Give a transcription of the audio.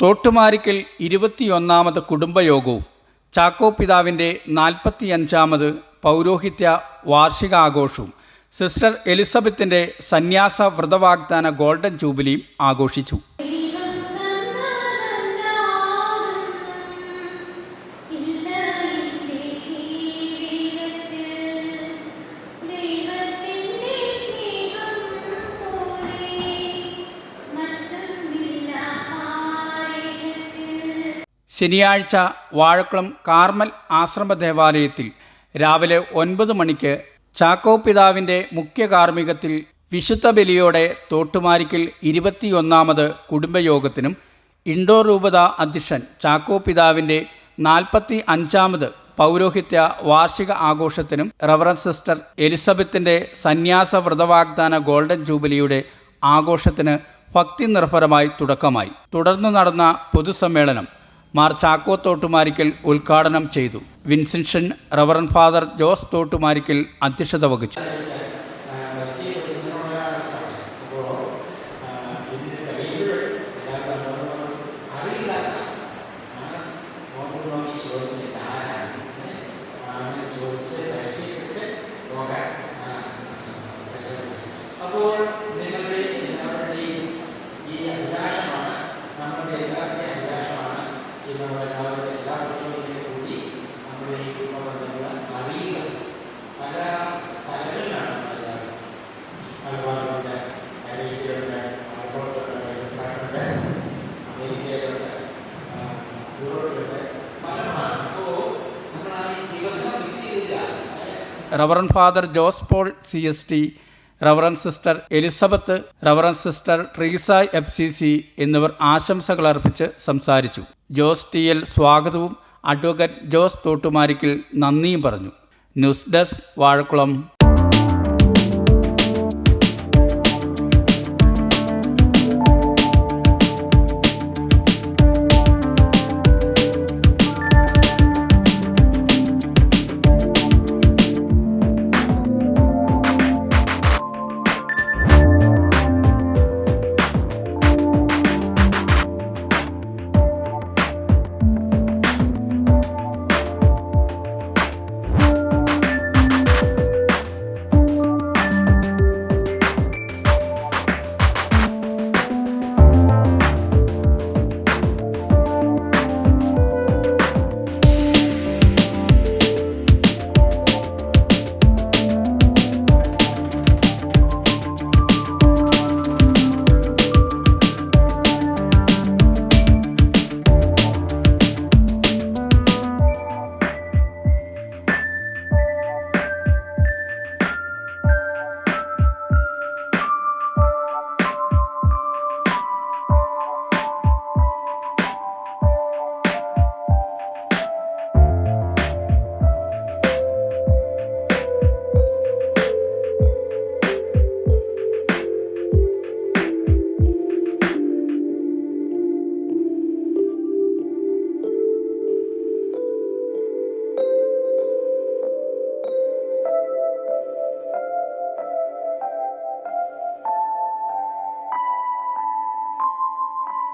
തോട്ടുമാരിക്കൽ 21ാമത് കുടുംബയോഗവും ചാക്കോ പിതാവിൻ്റെ 45ാമത് പൗരോഹിത്യ വാർഷികാഘോഷവും സിസ്റ്റർ എലിസബത്തിൻ്റെ സന്യാസ വ്രതവാഗ്ദാന ഗോൾഡൻ ജൂബിലിയും ആഘോഷിച്ചു. ശനിയാഴ്ച വാഴക്കുളം കാർമൽ ആശ്രമ ദേവാലയത്തിൽ രാവിലെ 9 മണിക്ക് ചാക്കോ പിതാവിൻ്റെ മുഖ്യ കാർമ്മികത്തിൽ വിശുദ്ധ ബലിയോടെ തോട്ടുമാരിക്കൽ 21ാമത് കുടുംബയോഗത്തിനും ഇൻഡോർ രൂപത അധ്യക്ഷൻ ചാക്കോ പിതാവിൻ്റെ 45ാമത് പൗരോഹിത്യ വാർഷിക ആഘോഷത്തിനും റവറൻഡ് സിസ്റ്റർ എലിസബത്തിൻ്റെ സന്യാസ വ്രതവാഗ്ദാന ഗോൾഡൻ ജൂബിലിയുടെ ആഘോഷത്തിന് ഭക്തി നിർഭരമായി തുടക്കമായി. തുടർന്ന് നടന്ന പൊതുസമ്മേളനം മാർ ചാക്കോ തോട്ടുമാരിക്കൽ ഉദ്ഘാടനം ചെയ്തു. വിൻസെൻഷൻ റവറൻഡ് ഫാദർ ജോസ് തോട്ടുമാരിക്കൽ അധ്യക്ഷത വഹിച്ചു. അപ്പോൾ നിങ്ങളുടെ എല്ലാവരുടെയും ഈ അഭിലാഷമാണ്, നമ്മുടെ എല്ലാവരുടെയും അഭിലാഷമാണ്. നമ്മുടെ എല്ലാ വർഷങ്ങളിലും കൂടി നമ്മുടെ ഈ കുടുംബബന്ധങ്ങൾ അറിയുക. പല സ്ഥലങ്ങളിലാണ് നമ്മളെല്ലാവരും, മലബാറിലുണ്ട്, അമേരിക്കയിലുണ്ട്, മലപ്പുറത്തുണ്ട്, പാട്ടുണ്ട്, അമേരിക്കയിലുണ്ട്, യൂറോപ്പിലുണ്ട്, പലമാണ്. അപ്പോൾ നമ്മൾ ആ ദിവസം ഫിക്സ് ചെയ്തില്ല. Reverend father Jose Paul CST, reverend sister Elizabeth, reverend sister Treesa FCC എന്നിവർ ആശംസകൾ അർപ്പിച്ച് സംസാരിച്ചു. ജോസ് TL സ്വാഗതവും അഡ്വക്കേറ്റ് ജോസ് തോട്ടുമാരിക്കൽ നന്ദിയും പറഞ്ഞു. News desk Vazhakulam.